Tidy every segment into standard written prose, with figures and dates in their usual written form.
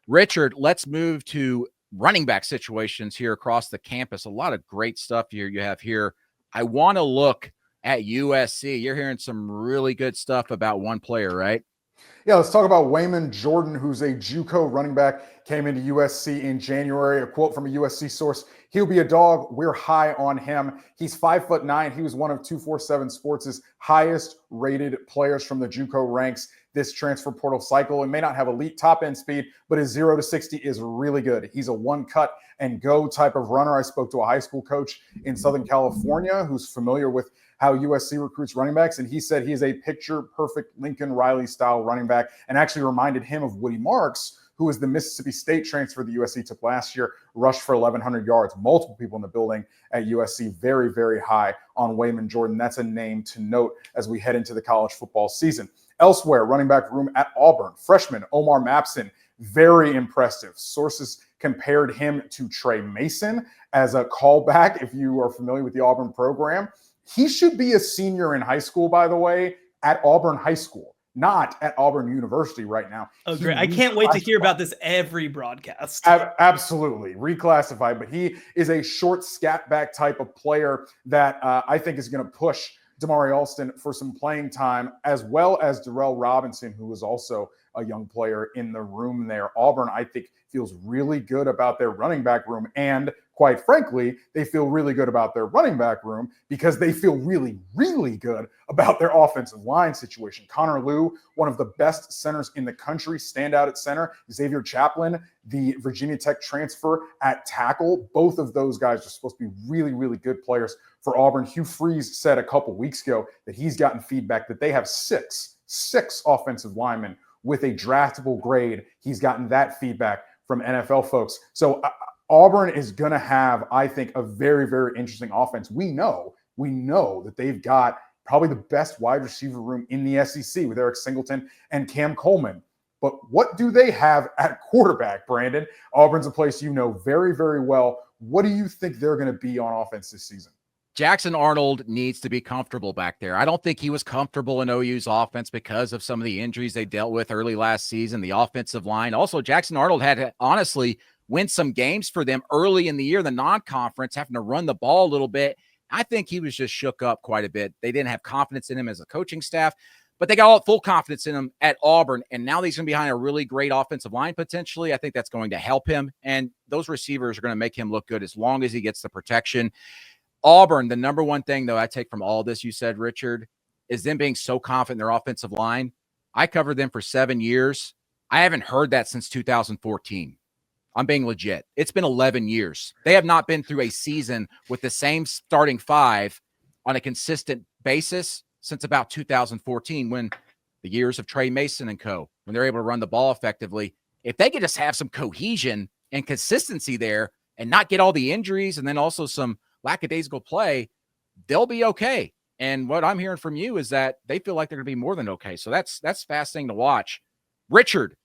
Richard, let's move to running back situations here across the campus. A lot of great stuff here you have here. I want to look at USC. You're hearing some really good stuff about one player, right? Yeah, let's talk about Waymond Jordan, who's a JUCO running back, came into USC in January. A quote from a USC source: "He'll be a dog. We're high on him. He's 5'9". He was one of 247 Sports' highest rated players from the JUCO ranks this transfer portal cycle. It may not have elite top end speed, but his 0 to 60 is really good. He's a one cut and go type of runner." I spoke to a high school coach in Southern California who's familiar with how USC recruits running backs, and he said he's a picture-perfect Lincoln Riley-style running back, and actually reminded him of Woody Marks, who was the Mississippi State transfer the USC took last year, rushed for 1,100 yards. Multiple people in the building at USC very, very high on Waymond Jordan. That's a name to note as we head into the college football season. Elsewhere, running back room at Auburn, freshman Omar Mabson, very impressive. Sources compared him to Trey Mason as a callback, if you are familiar with the Auburn program. He should be a senior in high school, by the way, at Auburn High School, not at Auburn University right now. Oh, great. I can't wait to hear about this every broadcast. Absolutely. Reclassified, but he is a short scat back type of player that I think is going to push Damari Alston for some playing time, as well as Darrell Robinson, who was also a young player in the room there. Auburn, I think, feels really good about their running back room. And quite frankly, they feel really good about their running back room because they feel really, really good about their offensive line situation. Connor Liu, one of the best centers in the country, standout at center. Xavier Chaplin, the Virginia Tech transfer at tackle. Both of those guys are supposed to be really, really good players for Auburn. Hugh Freeze said a couple weeks ago that he's gotten feedback that they have six offensive linemen with a draftable grade. He's gotten that feedback from NFL folks. So Auburn is going to have, I think, a very, very interesting offense. We know that they've got probably the best wide receiver room in the SEC with Eric Singleton and Cam Coleman. But what do they have at quarterback, Brandon? Auburn's a place you know very, very well. What do you think they're going to be on offense this season? Jackson Arnold needs to be comfortable back there. I don't think he was comfortable in OU's offense because of some of the injuries they dealt with early last season, the offensive line. Also, Jackson Arnold had to honestly win some games for them early in the year, the non-conference, having to run the ball a little bit. I think he was just shook up quite a bit. They didn't have confidence in him as a coaching staff, but they got all full confidence in him at Auburn, and now he's going to be behind a really great offensive line potentially. I think that's going to help him, and those receivers are going to make him look good as long as he gets the protection. Auburn, the number one thing, though, I take from all this you said, Richard, is them being so confident in their offensive line. I covered them for 7 years. I haven't heard that since 2014. I'm being legit. It's been 11 years. They have not been through a season with the same starting five on a consistent basis since about 2014, when the years of Trey Mason and co., when they're able to run the ball effectively. If they could just have some cohesion and consistency there and not get all the injuries and then also some lackadaisical play, they'll be okay. And what I'm hearing from you is that they feel like they're going to be more than okay. So that's fascinating to watch. Richard,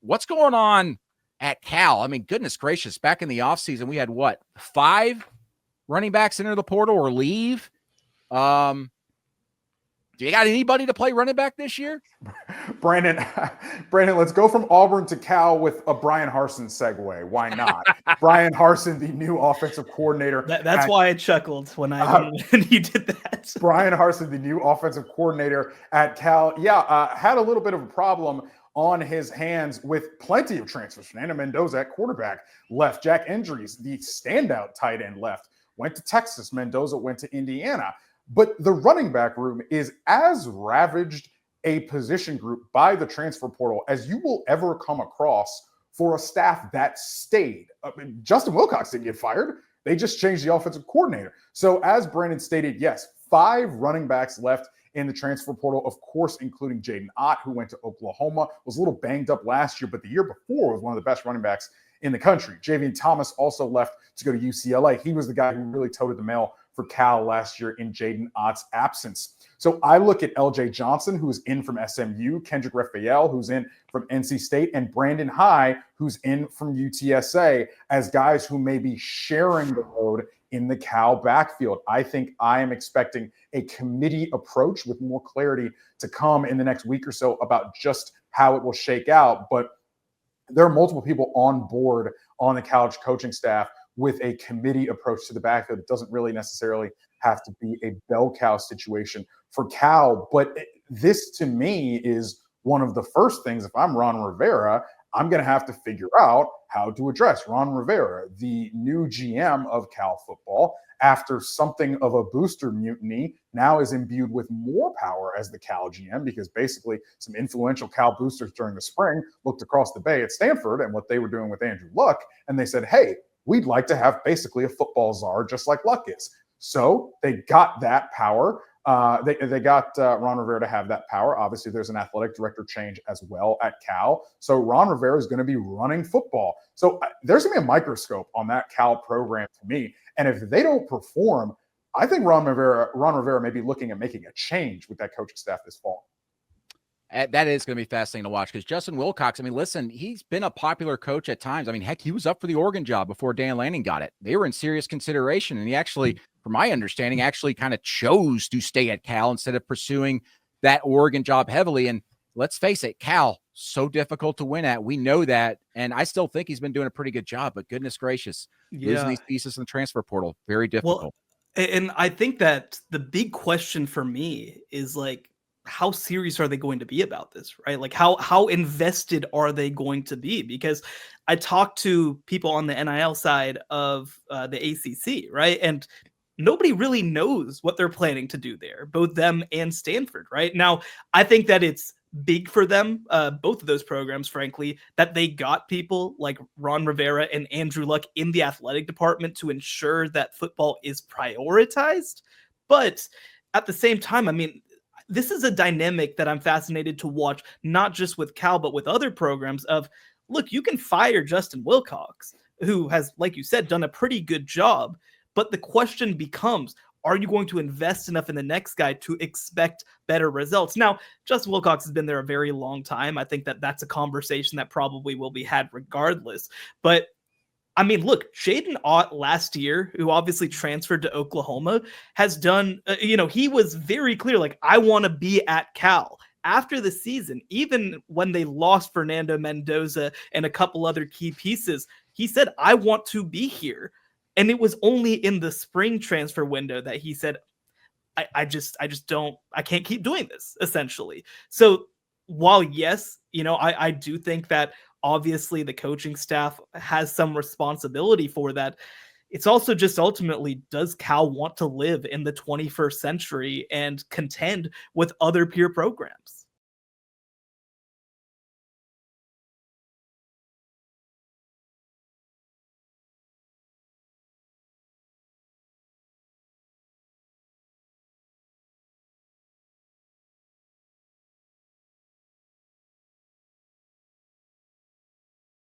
what's going on at Cal? I mean, goodness gracious, back in the offseason, we had 5 running backs enter the portal or leave? Do you got anybody to play running back this year? Brandon, let's go from Auburn to Cal with a Brian Harsin segue. Why not? Brian Harsin, the new offensive coordinator. That's why I chuckled when you did that. Brian Harsin, the new offensive coordinator at Cal, had a little bit of a problem on his hands with plenty of transfers. Fernando Mendoza at quarterback left. Jack Endries, the standout tight end, left. Went to Texas. Mendoza went to Indiana. But the running back room is as ravaged a position group by the transfer portal as you will ever come across for a staff that stayed. Justin Wilcox didn't get fired. They just changed the offensive coordinator. So as Brandon stated, yes, 5 running backs left in the transfer portal, of course, including Jaden Ott, who went to Oklahoma, was a little banged up last year, but the year before was one of the best running backs in the country. Javian Thomas also left to go to UCLA. He was the guy who really toted the mail for Cal last year in Jaden Ott's absence. So I look at LJ Johnson, who's in from SMU, Kendrick Raphael, who's in from NC State, and Brandon High, who's in from UTSA, as guys who may be sharing the load in the Cal backfield. I think I am expecting a committee approach with more clarity to come in the next week or so about just how it will shake out. But there are multiple people on board on the college coaching staff with a committee approach to the backfield. It doesn't really necessarily have to be a bell cow situation for Cal. But this, to me, is one of the first things. If I'm Ron Rivera, I'm going to have to figure out how to address Ron Rivera, the new GM of Cal football, after something of a booster mutiny, now is imbued with more power as the Cal GM, because basically some influential Cal boosters during the spring looked across the bay at Stanford and what they were doing with Andrew Luck, and they said, hey, we'd like to have basically a football czar just like Luck is. So they got that power. They got Ron Rivera to have that power. Obviously, there's an athletic director change as well at Cal. So Ron Rivera is going to be running football. So there's going to be a microscope on that Cal program to me. And if they don't perform, I think Ron Rivera may be looking at making a change with that coaching staff this fall. That is going to be fascinating to watch, because Justin Wilcox, I mean, listen, he's been a popular coach at times. I mean, heck, he was up for the Oregon job before Dan Lanning got it. They were in serious consideration. And he actually, from my understanding, actually kind of chose to stay at Cal instead of pursuing that Oregon job heavily. And let's face it, Cal, so difficult to win at. We know that. And I still think he's been doing a pretty good job, but goodness gracious, losing these pieces in the transfer portal, very difficult. Well, and I think that the big question for me is, like, how serious are they going to be about this, right? Like, how invested are they going to be? Because I talked to people on the NIL side of the ACC, right? And nobody really knows what they're planning to do there, both them and Stanford, right? Now, I think that it's big for them, both of those programs, frankly, that they got people like Ron Rivera and Andrew Luck in the athletic department to ensure that football is prioritized. But at the same time, I mean, this is a dynamic that I'm fascinated to watch, not just with Cal, but with other programs of, look, you can fire Justin Wilcox, who has, like you said, done a pretty good job. But the question becomes, are you going to invest enough in the next guy to expect better results? Now, Justin Wilcox has been there a very long time. I think that that's a conversation that probably will be had regardless. But I mean, look, Jaden Ott last year, who obviously transferred to Oklahoma, has done, he was very clear, like, I want to be at Cal. After the season, even when they lost Fernando Mendoza and a couple other key pieces, he said, I want to be here. And it was only in the spring transfer window that he said, I can't keep doing this, essentially. So while, yes, I do think that obviously the coaching staff has some responsibility for that, it's also just ultimately, does Cal want to live in the 21st century and contend with other peer programs?